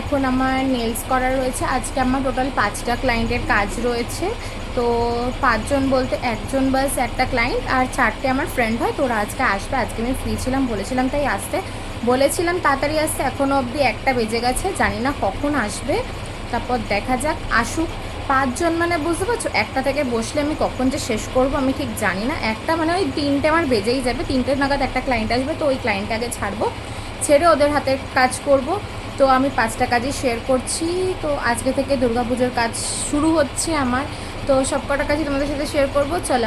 এখন আমার নেলস করা রয়েছে। আজকে আমার টোটাল 5টা ক্লায়েন্টের কাজ রয়েছে। তো 5 জন বলতে একজন বাস একটা ক্লায়েন্ট, আর 4টে আমার ফ্রেন্ড হয়। তো ওরা আজকে আসবে। আজকে আমি ফ্রি ছিলাম, বলেছিলাম তাই আসতে বলেছিলাম, তাড়াতাড়ি আসতে। এখনও অবধি 1টা বেজে গেছে, জানি না কখন আসবে। তারপর দেখা যাক, আসুক। 5 জন মানে বুঝতে পারছো, 1টা থেকে বসলে আমি কখন যে শেষ করব আমি ঠিক জানি না। 1টা মানে ওই 3টে আমার বেজেই যাবে। 3টে নাগাদ একটা ক্লায়েন্ট আসবে, তো ওই ক্লায়েন্টকে আগে ছাড়বো, ছেড়ে ওদের হাতে কাজ করব। তো আমি 5টা কাজই শেয়ার করছি। তো আজকে থেকে দুর্গাপুজোর কাজ শুরু হচ্ছে আমার। তো সব কটা কাজই তোমাদের সাথে শেয়ার করবো। চলো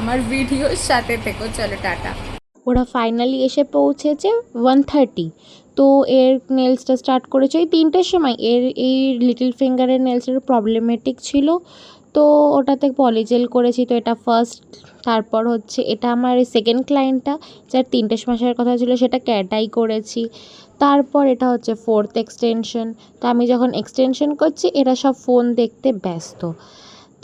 আমার ভিডিওর সাথে থেকো। চলো, টাটা। ওরা ফাইনালি এসে পৌঁছেছে 1:30। তো এর নেলসটা স্টার্ট করেছে ওই 3টের সময়। এই লিটল ফিঙ্গারের নেলসের প্রবলেমেটিক ছিল, তো ওটাতে পলিজেল করেছি। তো এটা ফার্স্ট। তারপর হচ্ছে এটা আমার সেকেন্ড ক্লায়েন্টটা, যার 3টের সময় আসার কথা ছিল, সেটা ক্যাটাই করেছি। তারপর এটা হচ্ছে 4th এক্সটেনশন। তো আমি যখন এক্সটেনশন করছি এরা সব ফোন দেখতে ব্যস্ত।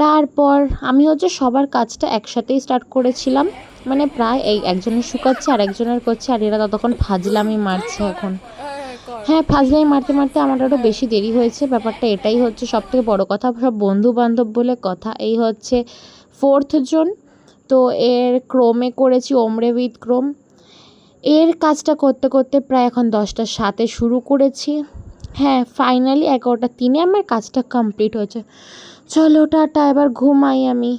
তারপর আমি হচ্ছে সবার কাজটা একসাথেই স্টার্ট করেছিলাম, মানে প্রায় এই একজনের শুকাচ্ছে আর একজনের করছে, আর এরা ততক্ষণ ফাজলামি মারছে এখন। হ্যাঁ, ফাজলামি মারতে মারতে আমার আরও বেশি দেরি হয়েছে। ব্যাপারটা এটাই হচ্ছে সবথেকে বড় কথা, সব বন্ধু বান্ধব বলে কথা। এই হচ্ছে 4th জন। তো এর ক্রোমে করেছি, ওমরে উইথ ক্রোম। এর কাজটা করতে করতে প্রায় এখন 10টা 7-এ শুরু করেছি। হ্যাঁ, ফাইনালি 11টা 3-এ আমার কাজটা কমপ্লিট হয়েছে। চলো টাটা, এবার ঘুমাই আমি।